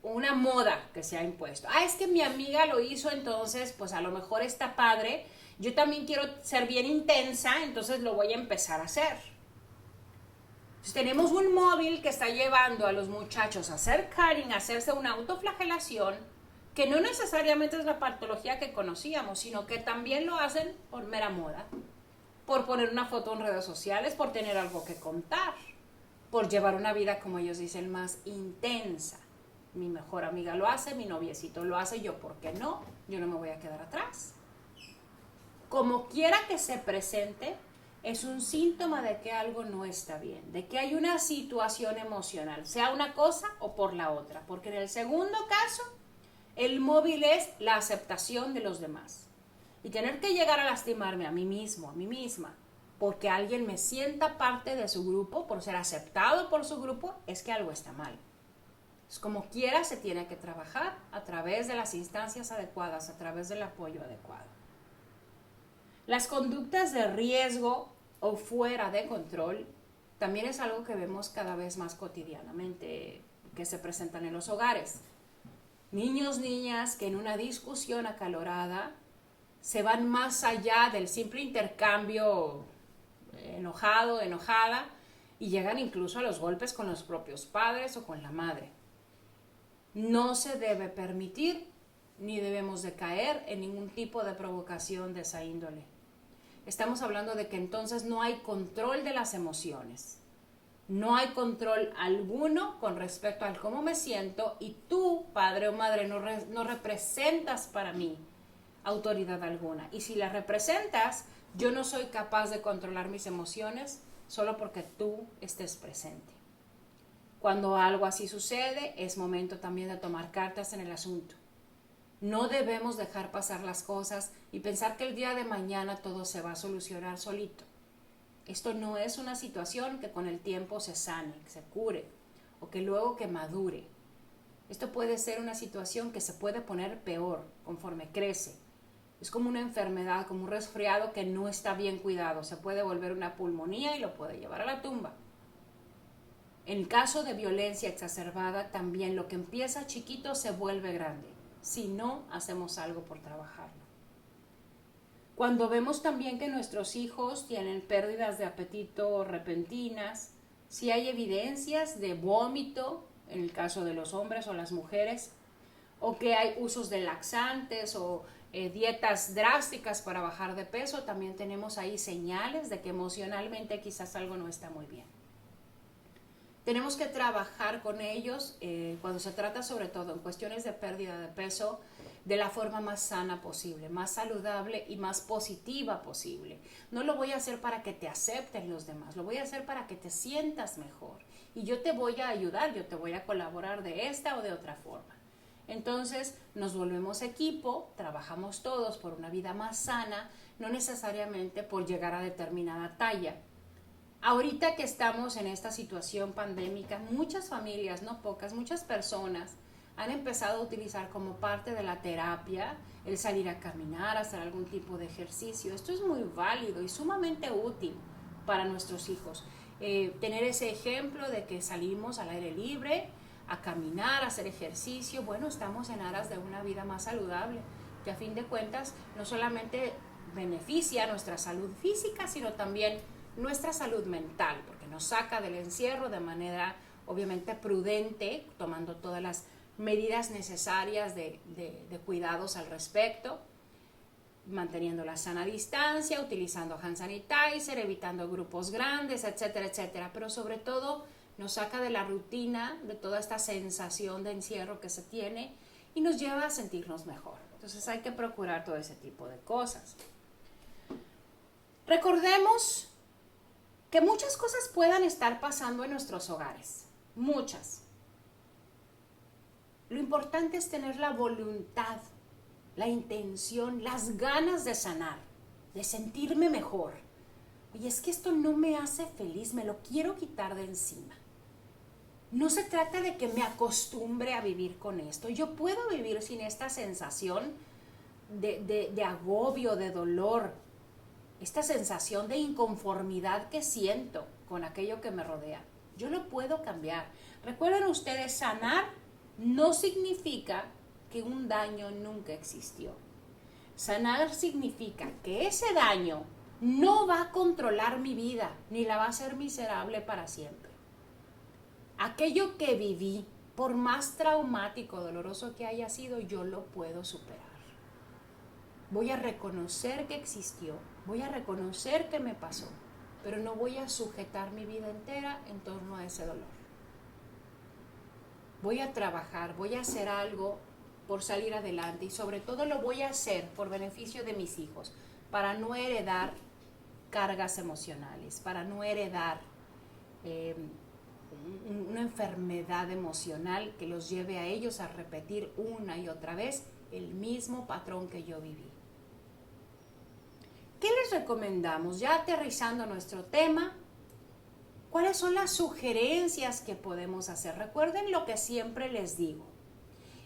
una moda que se ha impuesto. Es que mi amiga lo hizo, entonces pues a lo mejor está padre. Yo también quiero ser bien intensa, entonces lo voy a empezar a hacer. Entonces, tenemos un móvil que está llevando a los muchachos a hacer cutting, a hacerse una autoflagelación, que no necesariamente es la patología que conocíamos, sino que también lo hacen por mera moda, por poner una foto en redes sociales, por tener algo que contar, por llevar una vida, como ellos dicen, más intensa. Mi mejor amiga lo hace, mi noviecito lo hace, yo, ¿por qué no? Yo no me voy a quedar atrás. Como quiera que se presente, es un síntoma de que algo no está bien, de que hay una situación emocional, sea una cosa o por la otra, porque en el segundo caso, el móvil es la aceptación de los demás. Y tener que llegar a lastimarme a mí mismo, a mí misma, porque alguien me sienta parte de su grupo, por ser aceptado por su grupo, es que algo está mal. Pues como quiera se tiene que trabajar a través de las instancias adecuadas, a través del apoyo adecuado. Las conductas de riesgo o fuera de control también es algo que vemos cada vez más cotidianamente que se presentan en los hogares. Niños, niñas que en una discusión acalorada se van más allá del simple intercambio enojado, enojada, y llegan incluso a los golpes con los propios padres o con la madre. No se debe permitir ni debemos de caer en ningún tipo de provocación de esa índole. Estamos hablando de que entonces no hay control de las emociones. No hay control alguno con respecto al cómo me siento y tú, padre o madre, no representas para mí autoridad alguna. Y si la representas, yo no soy capaz de controlar mis emociones solo porque tú estés presente. Cuando algo así sucede, es momento también de tomar cartas en el asunto. No debemos dejar pasar las cosas y pensar que el día de mañana todo se va a solucionar solito. Esto no es una situación que con el tiempo se sane, que se cure o que luego que madure. Esto puede ser una situación que se puede poner peor conforme crece. Es como una enfermedad, como un resfriado que no está bien cuidado. Se puede volver una pulmonía y lo puede llevar a la tumba. En caso de violencia exacerbada, también lo que empieza chiquito se vuelve grande, si no hacemos algo por trabajarlo. Cuando vemos también que nuestros hijos tienen pérdidas de apetito repentinas, si hay evidencias de vómito, en el caso de los hombres o las mujeres, o que hay usos de laxantes o dietas drásticas para bajar de peso, también tenemos ahí señales de que emocionalmente quizás algo no está muy bien. Tenemos que trabajar con ellos cuando se trata sobre todo en cuestiones de pérdida de peso de la forma más sana posible, más saludable y más positiva posible. No lo voy a hacer para que te acepten los demás, lo voy a hacer para que te sientas mejor. Y yo te voy a ayudar, yo te voy a colaborar de esta o de otra forma. Entonces nos volvemos equipo, trabajamos todos por una vida más sana, no necesariamente por llegar a determinada talla. Ahorita que estamos en esta situación pandémica, muchas familias, no pocas, muchas personas han empezado a utilizar como parte de la terapia el salir a caminar, hacer algún tipo de ejercicio. Esto es muy válido y sumamente útil para nuestros hijos. Tener ese ejemplo de que salimos al aire libre, a caminar, a hacer ejercicio, bueno, estamos en aras de una vida más saludable, que a fin de cuentas no solamente beneficia nuestra salud física, sino también nuestra salud mental, porque nos saca del encierro de manera obviamente prudente, tomando todas las medidas necesarias de cuidados al respecto, manteniendo la sana distancia, utilizando hand sanitizer, evitando grupos grandes, etcétera, etcétera, pero sobre todo nos saca de la rutina, de toda esta sensación de encierro que se tiene y nos lleva a sentirnos mejor. Entonces hay que procurar todo ese tipo de cosas. Recordemos que muchas cosas puedan estar pasando en nuestros hogares, muchas. Lo importante es tener la voluntad, la intención, las ganas de sanar, de sentirme mejor. Oye, es que esto no me hace feliz, me lo quiero quitar de encima. no se trata de que me acostumbre a vivir con esto. Yo puedo vivir sin esta sensación de agobio, de dolor, esta sensación de inconformidad que siento con aquello que me rodea. Yo lo puedo cambiar. Recuerden ustedes, sanar no significa que un daño nunca existió. Sanar significa que ese daño no va a controlar mi vida, ni la va a hacer miserable para siempre. Aquello que viví, por más traumático, doloroso que haya sido, yo lo puedo superar. Voy a reconocer que existió, voy a reconocer que me pasó, pero no voy a sujetar mi vida entera en torno a ese dolor. Voy a trabajar, voy a hacer algo por salir adelante y sobre todo lo voy a hacer por beneficio de mis hijos, para no heredar cargas emocionales, para no heredar una enfermedad emocional que los lleve a ellos a repetir una y otra vez el mismo patrón que yo viví. ¿Qué les recomendamos? Ya aterrizando nuestro tema, ¿cuáles son las sugerencias que podemos hacer? Recuerden lo que siempre les digo.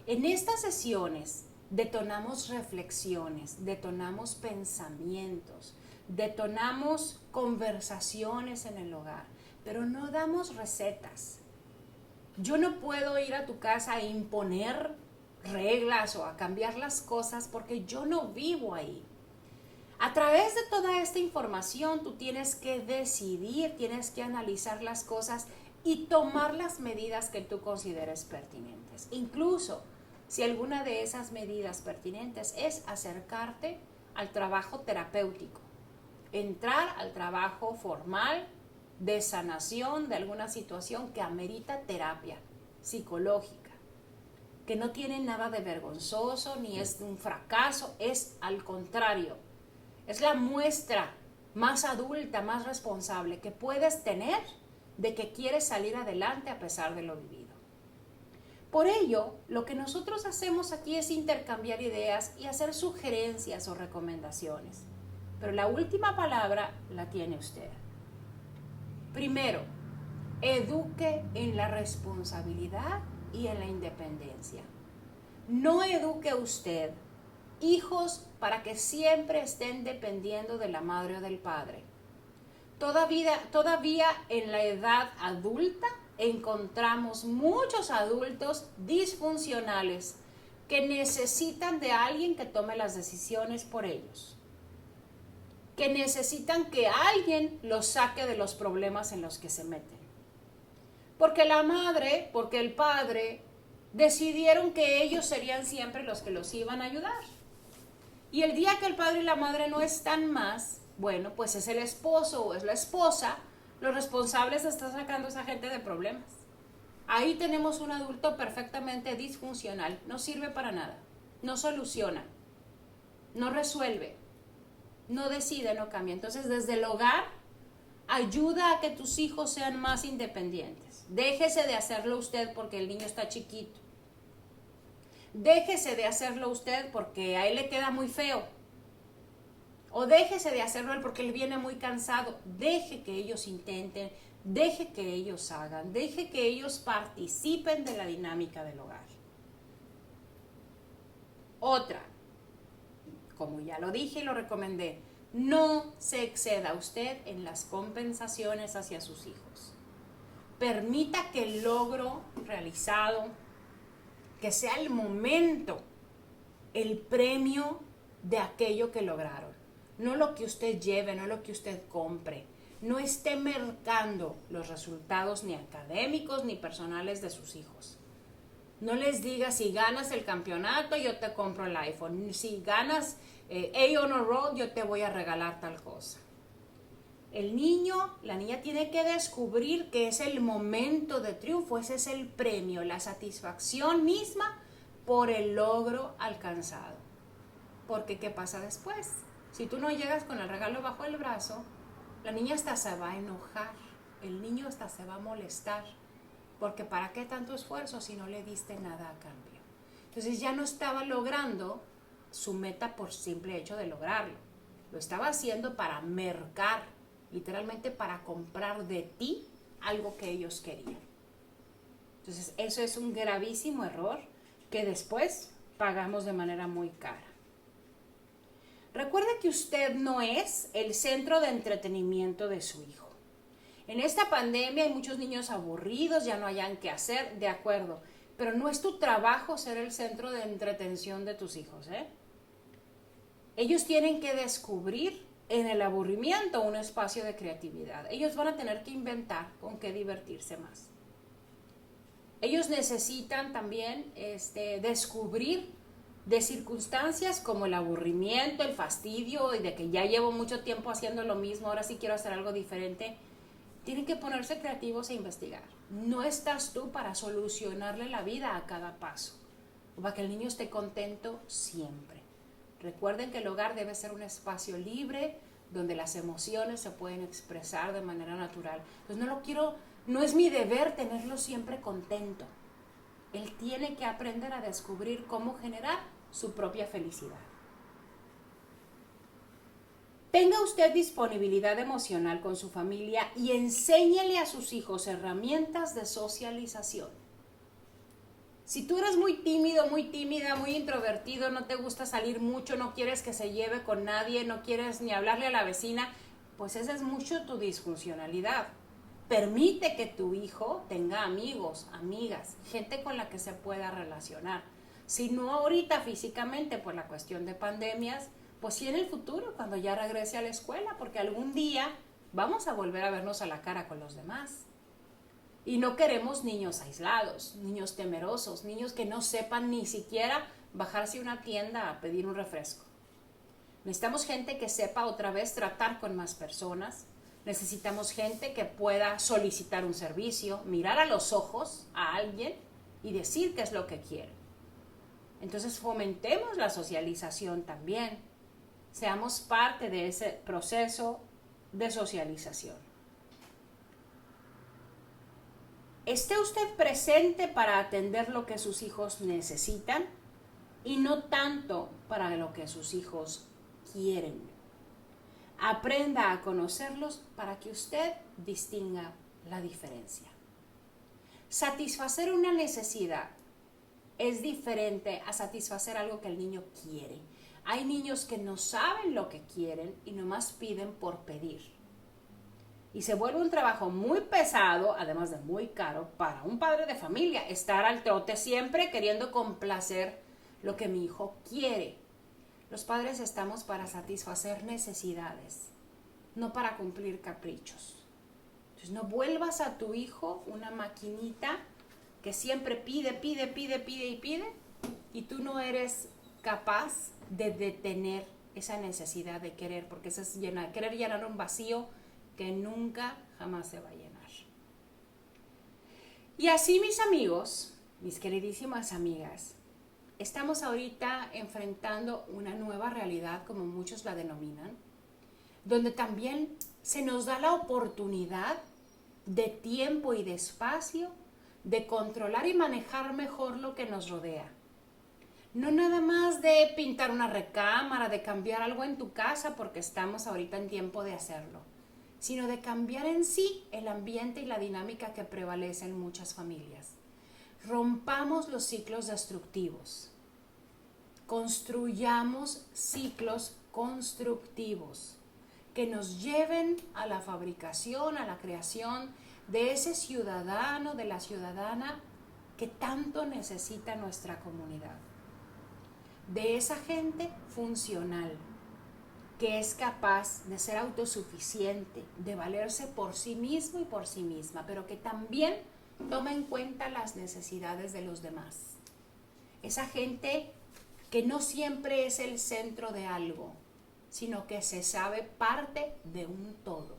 En estas sesiones detonamos reflexiones, detonamos pensamientos, detonamos conversaciones en el hogar, pero no damos recetas. Yo no puedo ir a tu casa a imponer reglas o a cambiar las cosas porque yo no vivo ahí. A través de toda esta información tú tienes que decidir, tienes que analizar las cosas y tomar las medidas que tú consideres pertinentes. Incluso si alguna de esas medidas pertinentes es acercarte al trabajo terapéutico, entrar al trabajo formal de sanación de alguna situación que amerita terapia psicológica, que no tiene nada de vergonzoso ni es un fracaso, es al contrario, es la muestra más adulta, más responsable que puedes tener de que quieres salir adelante a pesar de lo vivido. Por ello, lo que nosotros hacemos aquí es intercambiar ideas y hacer sugerencias o recomendaciones. Pero la última palabra la tiene usted. Primero, eduque en la responsabilidad y en la independencia. No eduque usted hijos para que siempre estén dependiendo de la madre o del padre. Todavía en la edad adulta encontramos muchos adultos disfuncionales que necesitan de alguien que tome las decisiones por ellos, que necesitan que alguien los saque de los problemas en los que se meten. Porque la madre, porque el padre decidieron que ellos serían siempre los que los iban a ayudar. Y el día que el padre y la madre no están más, bueno, pues es el esposo o es la esposa los responsables de estar sacando a esa gente de problemas. Ahí tenemos un adulto perfectamente disfuncional, no sirve para nada, no soluciona, no resuelve, no decide, no cambia. Entonces, desde el hogar, ayuda a que tus hijos sean más independientes. Déjese de hacerlo usted porque el niño está chiquito. Déjese de hacerlo usted porque a él le queda muy feo. O déjese de hacerlo él porque él viene muy cansado. Deje que ellos intenten, deje que ellos hagan, deje que ellos participen de la dinámica del hogar. Otra, como ya lo dije y lo recomendé, no se exceda usted en las compensaciones hacia sus hijos. Permita que el logro realizado, que sea el momento, el premio de aquello que lograron. No lo que usted lleve, no lo que usted compre. No esté mercando los resultados ni académicos ni personales de sus hijos. No les diga, si ganas el campeonato, yo te compro el iPhone. Si ganas A Honor Roll, yo te voy a regalar tal cosa. El niño, la niña tiene que descubrir que es el momento de triunfo, ese es el premio, la satisfacción misma por el logro alcanzado. Porque ¿qué pasa después? Si tú no llegas con el regalo bajo el brazo, la niña hasta se va a enojar, el niño hasta se va a molestar, porque ¿para qué tanto esfuerzo si no le diste nada a cambio? Entonces ya no estaba logrando su meta por simple hecho de lograrlo, lo estaba haciendo para mercar, literalmente para comprar de ti algo que ellos querían. Entonces, eso es un gravísimo error que después pagamos de manera muy cara. Recuerde que usted no es el centro de entretenimiento de su hijo. En esta pandemia hay muchos niños aburridos, ya no hayan qué hacer, de acuerdo, pero no es tu trabajo ser el centro de entretención de tus hijos, ¿eh? Ellos tienen que descubrir en el aburrimiento un espacio de creatividad. Ellos van a tener que inventar con qué divertirse más. Ellos necesitan también descubrir de circunstancias como el aburrimiento, el fastidio y de que ya llevo mucho tiempo haciendo lo mismo, ahora sí quiero hacer algo diferente. Tienen que ponerse creativos e investigar. No estás tú para solucionarle la vida a cada paso, o para que el niño esté contento siempre. Recuerden que el hogar debe ser un espacio libre donde las emociones se pueden expresar de manera natural. Entonces no es mi deber tenerlo siempre contento. Él tiene que aprender a descubrir cómo generar su propia felicidad. Tenga usted disponibilidad emocional con su familia y enséñele a sus hijos herramientas de socialización. Si tú eres muy tímido, muy tímida, muy introvertido, no te gusta salir mucho, no quieres que se lleve con nadie, no quieres ni hablarle a la vecina, pues esa es mucho tu disfuncionalidad. Permite que tu hijo tenga amigos, amigas, gente con la que se pueda relacionar. Si no ahorita físicamente por la cuestión de pandemias, pues sí en el futuro, cuando ya regrese a la escuela, porque algún día vamos a volver a vernos a la cara con los demás. Y no queremos niños aislados, niños temerosos, niños que no sepan ni siquiera bajarse a una tienda a pedir un refresco. Necesitamos gente que sepa otra vez tratar con más personas. Necesitamos gente que pueda solicitar un servicio, mirar a los ojos a alguien y decir qué es lo que quiere. Entonces fomentemos la socialización también. Seamos parte de ese proceso de socialización. Esté usted presente para atender lo que sus hijos necesitan y no tanto para lo que sus hijos quieren. Aprenda a conocerlos para que usted distinga la diferencia. Satisfacer una necesidad es diferente a satisfacer algo que el niño quiere. Hay niños que no saben lo que quieren y nomás piden por pedir. Y se vuelve un trabajo muy pesado, además de muy caro, para un padre de familia, estar al trote siempre queriendo complacer lo que mi hijo quiere. Los padres estamos para satisfacer necesidades, no para cumplir caprichos. Entonces no vuelvas a tu hijo una maquinita que siempre pide y tú no eres capaz de detener esa necesidad de querer, porque eso es querer llenar un vacío que nunca jamás se va a llenar. Y así, mis amigos, mis queridísimas amigas, estamos ahorita enfrentando una nueva realidad, como muchos la denominan, donde también se nos da la oportunidad de tiempo y de espacio de controlar y manejar mejor lo que nos rodea. No nada más de pintar una recámara, de cambiar algo en tu casa, porque estamos ahorita en tiempo de hacerlo, sino de cambiar en sí el ambiente y la dinámica que prevalece en muchas familias. Rompamos los ciclos destructivos. Construyamos ciclos constructivos que nos lleven a la fabricación, a la creación de ese ciudadano, de la ciudadana que tanto necesita nuestra comunidad. De esa gente funcional, que es capaz de ser autosuficiente, de valerse por sí mismo y por sí misma, pero que también toma en cuenta las necesidades de los demás. Esa gente que no siempre es el centro de algo, sino que se sabe parte de un todo.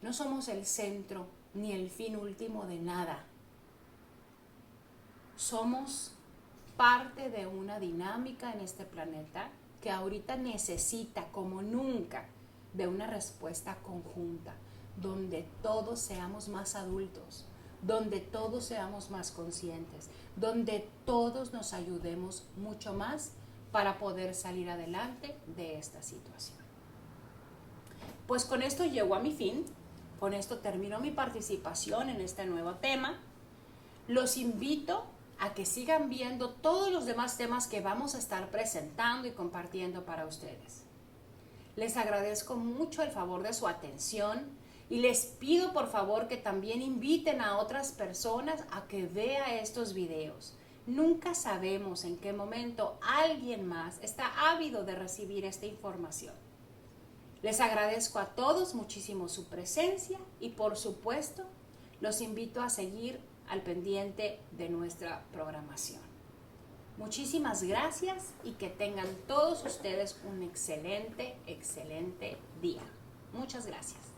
No somos el centro ni el fin último de nada. Somos parte de una dinámica en este planeta que ahorita necesita como nunca de una respuesta conjunta, donde todos seamos más adultos, donde todos seamos más conscientes, donde todos nos ayudemos mucho más para poder salir adelante de esta situación. Pues con esto llego a mi fin. Con esto termino mi participación en este nuevo tema. Los invito a que sigan viendo todos los demás temas que vamos a estar presentando y compartiendo para ustedes. Les agradezco mucho el favor de su atención y les pido por favor que también inviten a otras personas a que vean estos videos. Nunca sabemos en qué momento alguien más está ávido de recibir esta información. Les agradezco a todos muchísimo su presencia y por supuesto los invito a seguir al pendiente de nuestra programación. Muchísimas gracias y que tengan todos ustedes un excelente día. Muchas gracias.